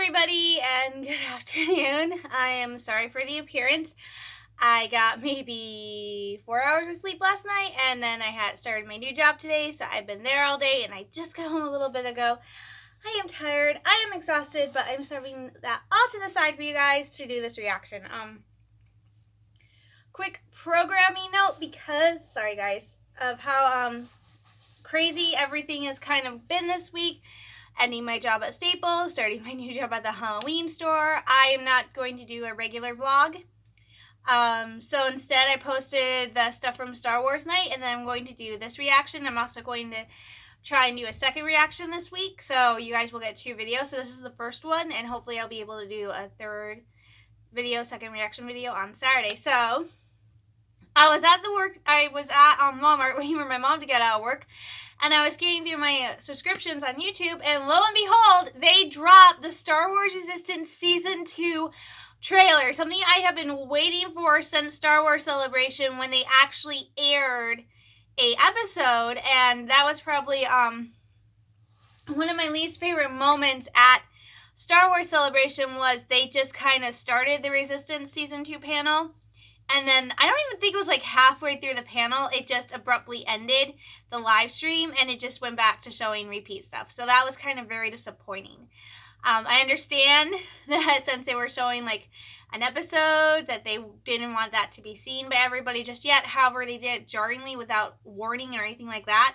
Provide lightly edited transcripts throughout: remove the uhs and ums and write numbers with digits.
everybody, and good afternoon. I am sorry for the appearance. I got maybe 4 hours of sleep last night, and then I had started my new job today, so I've been there all day, and I just got home a little bit ago. I am tired, I am exhausted, but I'm serving that all to the side for you guys to do this reaction. Quick programming note, because, sorry guys, of how crazy everything has kind of been this week. Ending my job at Staples, starting my new job at the Halloween store. I am not going to do a regular vlog. So instead I posted the stuff from Star Wars night, and then I'm going to do this reaction. I'm also going to try and do a second reaction this week, so you guys will get 2 videos. So this is the first one, and hopefully I'll be able to do a third video, second reaction video on Saturday. So I was at Walmart waiting for my mom to get out of work, and I was getting through my subscriptions on YouTube, and lo and behold, they dropped the Star Wars Resistance Season 2 trailer, something I have been waiting for since Star Wars Celebration when they actually aired a episode, and that was probably one of my least favorite moments at Star Wars Celebration was they just kind of started the Resistance Season 2 panel. And then, I don't even think it was like halfway through the panel, it just abruptly ended the live stream and it just went back to showing repeat stuff. So that was kind of very disappointing. I understand that since they were showing like an episode that they didn't want that to be seen by everybody just yet. However, they did it jarringly without warning or anything like that.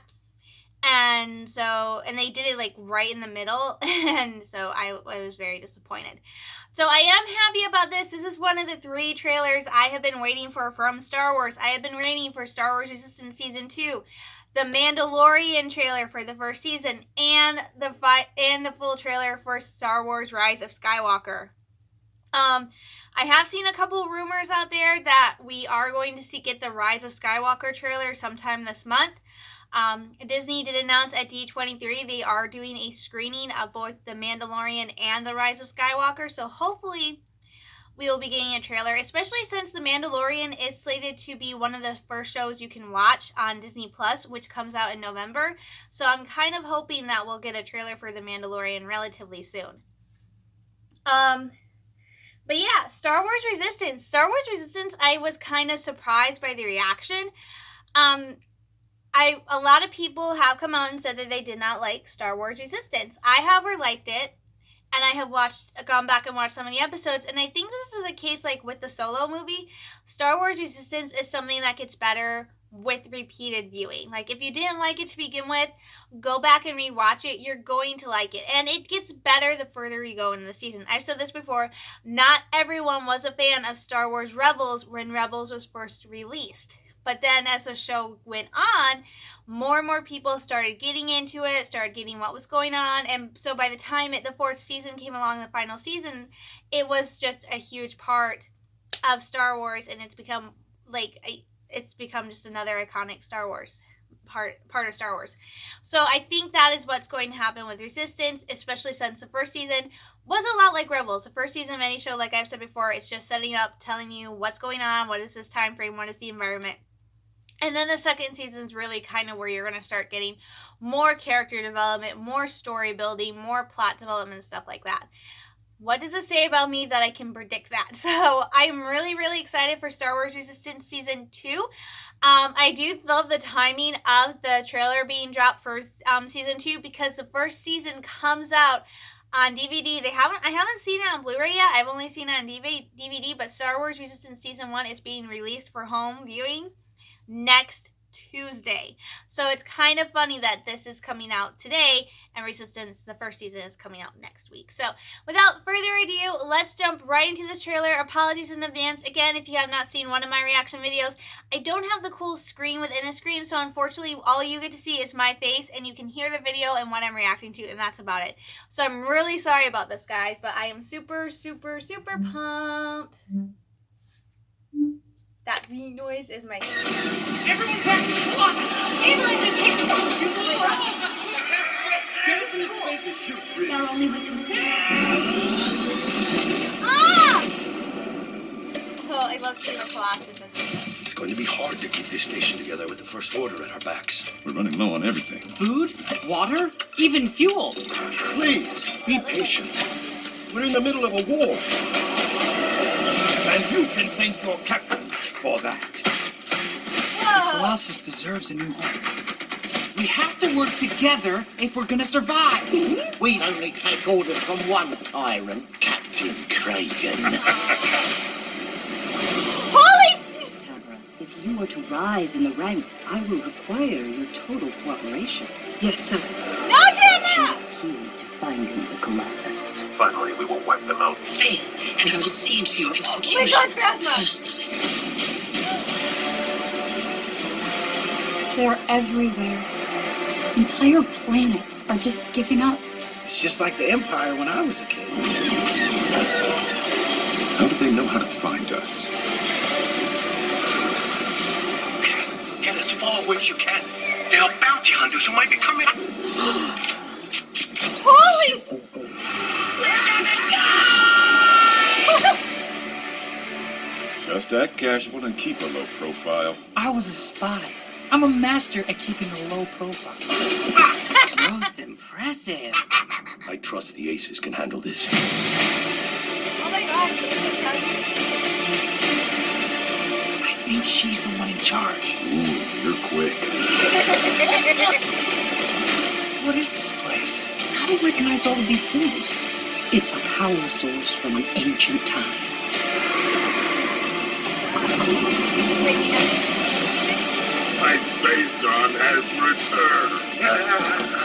And they did it like right in the middle, and so I was very disappointed. So I am happy about this. This is one of the 3 trailers I have been waiting for from Star Wars. I have been waiting for Star Wars Resistance Season 2, the Mandalorian trailer for the first season, and the full trailer for Star Wars Rise of Skywalker. I have seen a couple rumors out there that we are going to get the Rise of Skywalker trailer sometime this month. Disney did announce at D23 they are doing a screening of both The Mandalorian and The Rise of Skywalker, so hopefully we will be getting a trailer, especially since The Mandalorian is slated to be one of the first shows you can watch on Disney Plus, which comes out in November, so I'm kind of hoping that we'll get a trailer for The Mandalorian relatively soon. But yeah, Star Wars Resistance, I was kind of surprised by the reaction. A lot of people have come out and said that they did not like Star Wars Resistance. I, however, liked it, and I have gone back and watched some of the episodes, and I think this is a case like with the Solo movie. Star Wars Resistance is something that gets better with repeated viewing. Like, if you didn't like it to begin with, go back and rewatch it. You're going to like it, and it gets better the further you go into the season. I've said this before, not everyone was a fan of Star Wars Rebels when Rebels was first released. But then as the show went on, more and more people started getting into it, started getting what was going on. And so by the time the 4th season came along, the final season, it was just a huge part of Star Wars. And it's become just another iconic Star Wars part of Star Wars. So I think that is what's going to happen with Resistance, especially since the first season was a lot like Rebels. The first season of any show, like I've said before, it's just setting up, telling you what's going on, what is this time frame, what is the environment. And then the second season is really kind of where you're going to start getting more character development, more story building, more plot development, stuff like that. What does it say about me that I can predict that? So I'm really, really excited for Star Wars Resistance Season 2. I do love the timing of the trailer being dropped for Season 2 because the first season comes out on DVD. I haven't seen it on Blu-ray yet. I've only seen it on DVD, but Star Wars Resistance Season 1 is being released for home viewing next Tuesday. So it's kind of funny that this is coming out today and Resistance, the first season, is coming out next week. So without further ado, let's jump right into this trailer. Apologies in advance. Again, if you have not seen one of my reaction videos, I don't have the cool screen within a screen, so unfortunately all you get to see is my face and you can hear the video and what I'm reacting to, and that's about it. So I'm really sorry about this, guys, but I am super, super, super pumped. That beep noise is my favorite. Everyone back to the Colossus! Stabilizers hit! Use a little help! This space a huge risk. Now only with 2 seconds. Ah! Oh, I love seeing the Colossus. It's going to be hard to keep this nation together with the First Order at our backs. We're running low on everything. Food, water, even fuel. Please, be patient. We're in the middle of a war. And you can thank your captain for that. Whoa. Colossus deserves a new home. We have to work together if we're gonna survive. We only take orders from one tyrant, Captain Kragan. Holy shit! Tabra, if you are to rise in the ranks, I will require your total cooperation. Yes, sir. No, She Tana! is key to finding the Colossus. Finally, we will wipe them out. Fail, and I will see to your Oh my execution God, Phasma! personally. They're everywhere. Entire planets are just giving up. It's just like the Empire when I was a kid. How do they know how to find us? Cass, get as far away as you can. There are bounty hunters who might be coming. Holy sh- Just act casual and keep a low profile. I was a spy. I'm a master at keeping a low profile. Most impressive. I trust the aces can handle this. Oh my God. I think she's the one in charge. Ooh, you're quick. What is this place? How do you recognize all of these symbols? It's a power source from an ancient time. My Phazon has returned.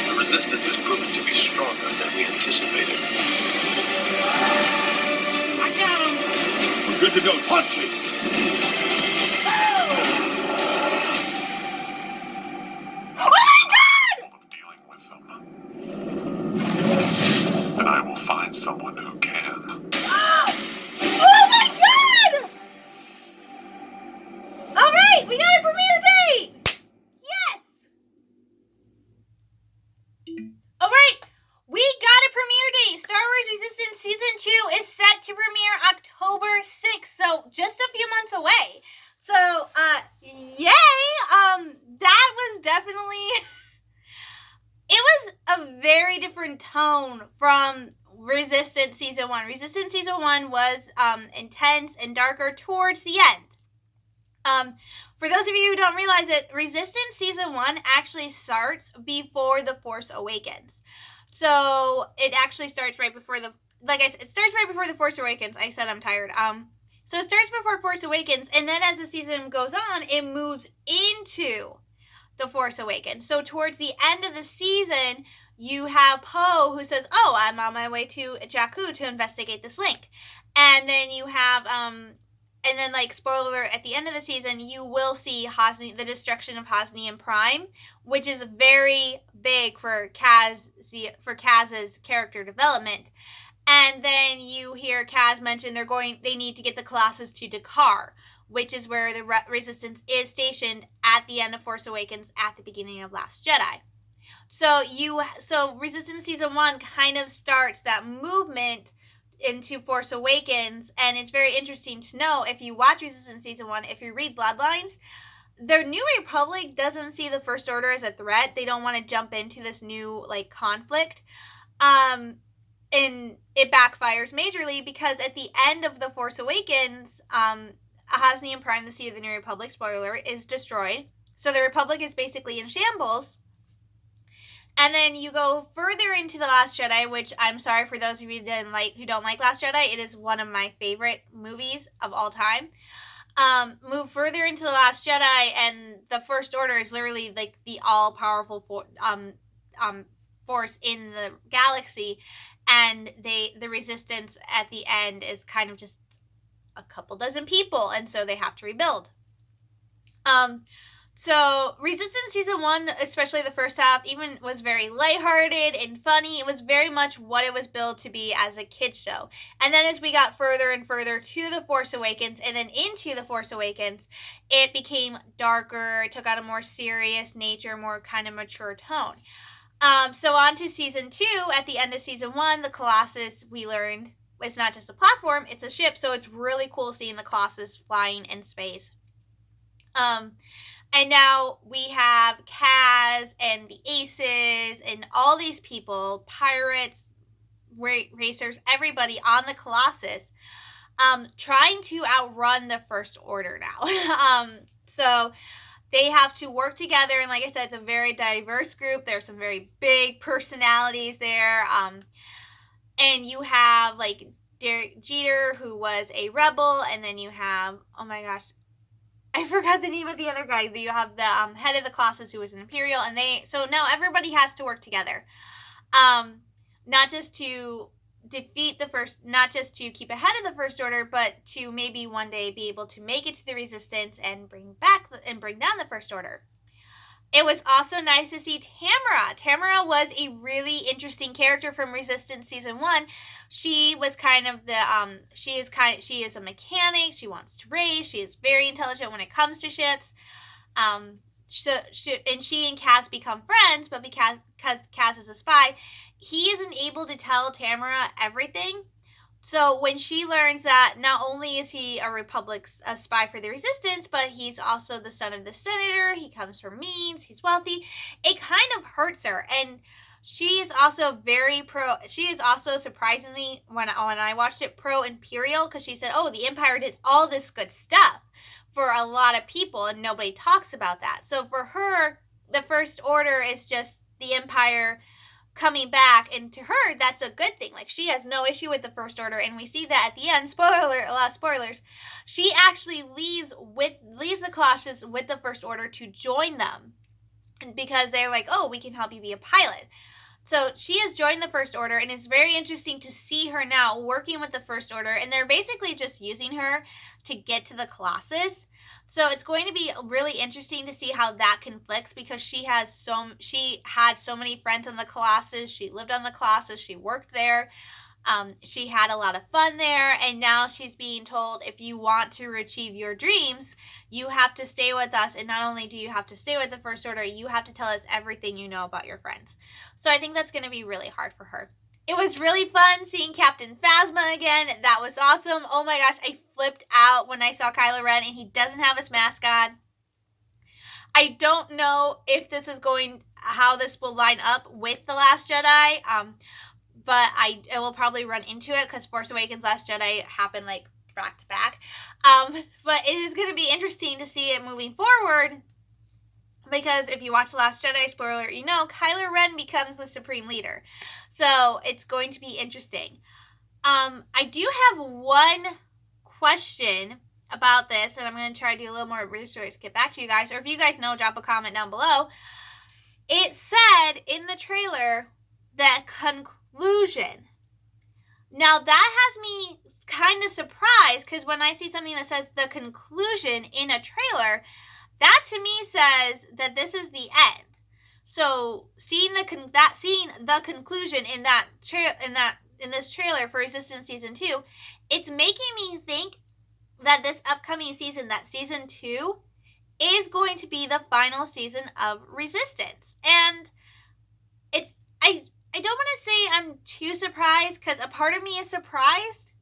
The resistance has proven to be stronger than we anticipated. I got him! We're good to go. Punch it! Of dealing with them. Then I will find someone who can. Oh my God! All right, we got a premiere date. Yes. All right, we got a premiere date. Star Wars Resistance Season 2 is set to premiere October 6th, so just a few months away. So, yay! That was definitely. It was a very different tone from Resistance Season 1. Resistance Season 1 was intense and darker towards the end. For those of you who don't realize it, Resistance Season 1 actually starts before The Force Awakens. So it actually starts right before like I said, it starts right before The Force Awakens. I said I'm tired. So it starts before Force Awakens, and then as the season goes on, it moves into The Force Awakens. So towards the end of the season, you have Poe who says, "Oh, I'm on my way to Jakku to investigate this link." And then you have, and then like spoiler alert, at the end of the season, you will see the destruction of Hosnian Prime, which is very big for Kaz's character development. And then you hear Kaz mention they need to get the Colossus to Dakar, which is where the Resistance is stationed at the end of Force Awakens, at the beginning of Last Jedi. So Resistance Season 1 kind of starts that movement into Force Awakens, and it's very interesting to know, if you watch Resistance Season 1, if you read Bloodlines, the New Republic doesn't see the First Order as a threat. They don't want to jump into this new, like, conflict. And it backfires majorly because at the end of The Force Awakens, Hosnian Prime, the seat of the New Republic, spoiler alert, is destroyed. So the Republic is basically in shambles. And then you go further into The Last Jedi, which I'm sorry for those of you who don't like Last Jedi. It is one of my favorite movies of all time. Move further into The Last Jedi, and the First Order is literally like the all-powerful force in the galaxy. And the Resistance at the end is kind of just a couple dozen people, and so they have to rebuild. So Resistance Season 1, especially the first half, even was very lighthearted and funny. It was very much what it was billed to be as a kid's show. And then as we got further and further to The Force Awakens and then into The Force Awakens, it became darker, it took on a more serious nature, more kind of mature tone. So on to Season 2, at the end of Season 1, the Colossus, we learned, it's not just a platform, it's a ship, so it's really cool seeing the Colossus flying in space. And now we have Kaz and the Aces and all these people, pirates, racers, everybody on the Colossus, trying to outrun the First Order now. So they have to work together, and like I said, it's a very diverse group. There's some very big personalities there. And you have like Derek Jeter, who was a rebel, and then you have, oh my gosh, I forgot the name of the other guy. You have the head of the Colossus, who was an Imperial, and so now everybody has to work together. Not just to defeat not just to keep ahead of the First Order, but to maybe one day be able to make it to the Resistance and bring down the First Order. It was also nice to see Tamara. Tamara was a really interesting character from Resistance Season 1. She was kind of she is a mechanic. She wants to race. She is very intelligent when it comes to ships. She and Kaz become friends, but because Kaz is a spy, he isn't able to tell Tamara everything. So when she learns that not only is he a spy for the Resistance, but he's also the son of the senator, he comes from means, he's wealthy, it kind of hurts her. And she is also surprisingly, when I watched it, pro-Imperial, because she said, oh, the Empire did all this good stuff for a lot of people, and nobody talks about that. So for her, the First Order is just the Empire coming back, and to her, that's a good thing. Like, she has no issue with the First Order, and we see that at the end. A lot of spoilers. She actually leaves the Colossus with the First Order to join them, because they're like, oh, we can help you be a pilot. So she has joined the First Order, and it's very interesting to see her now working with the First Order, and they're basically just using her to get to the Colossus. So it's going to be really interesting to see how that conflicts, because she had so many friends on the Colossus. She lived on the Colossus. She worked there. She had a lot of fun there, and now she's being told, if you want to achieve your dreams, you have to stay with us. And not only do you have to stay with the First Order, you have to tell us everything you know about your friends. So I think that's going to be really hard for her. It was really fun seeing Captain Phasma again. That was awesome. Oh my gosh, I flipped out when I saw Kylo Ren and he doesn't have his mask on. I don't know if how this will line up with The Last Jedi, but I will probably run into it, because Force Awakens, Last Jedi happened like back to back. But it is going to be interesting to see it moving forward, because if you watch The Last Jedi, spoiler, Kylo Ren becomes the Supreme Leader. So it's going to be interesting. I do have one question about this, and I'm going to try to do a little more research to get back to you guys. Or if you guys know, drop a comment down below. It said in the trailer, the conclusion. Now that has me kind of surprised, because when I see something that says the conclusion in a trailer, that to me says that this is the end. So seeing the conclusion in this trailer for Resistance Season 2, it's making me think that this upcoming season, that Season 2, is going to be the final season of Resistance. And I don't want to say I'm too surprised, because a part of me is surprised,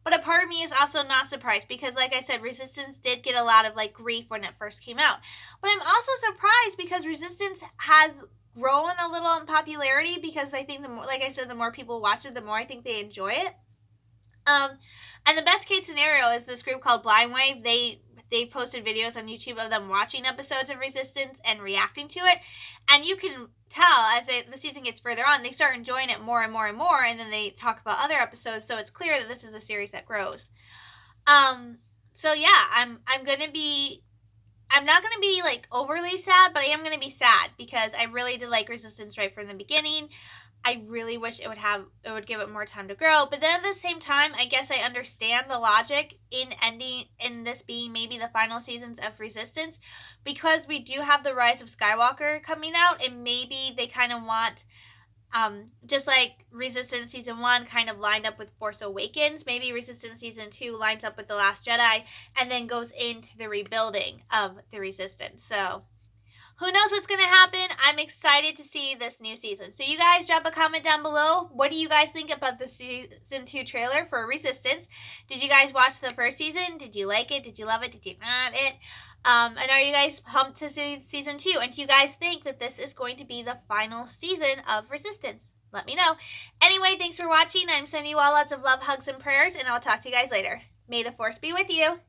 but a part of me is also not surprised, because like I said, Resistance did get a lot of grief when it first came out. But I'm also surprised because Resistance has grown a little in popularity, because I think the more people watch it, the more I think they enjoy it. And the best case scenario is this group called Blind Wave. They posted videos on YouTube of them watching episodes of Resistance and reacting to it. And you can tell as the season gets further on, they start enjoying it more and more and more, and then they talk about other episodes, so it's clear that this is a series that grows. So yeah, I'm not gonna be overly sad, but I am gonna be sad, because I really did like Resistance right from the beginning. I really wish it would give it more time to grow. But then at the same time, I guess I understand the logic in this being maybe the final seasons of Resistance, because we do have the Rise of Skywalker coming out, and maybe they kind of want, just like Resistance Season 1 kind of lined up with Force Awakens, maybe Resistance Season 2 lines up with The Last Jedi, and then goes into the rebuilding of the Resistance. So who knows what's going to happen? I'm excited to see this new season. So you guys drop a comment down below. What do you guys think about the season 2 trailer for Resistance? Did you guys watch the first season? Did you like it? Did you love it? Did you not it? And are you guys pumped to see season 2? And do you guys think that this is going to be the final season of Resistance? Let me know. Anyway, thanks for watching. I'm sending you all lots of love, hugs, and prayers, and I'll talk to you guys later. May the Force be with you.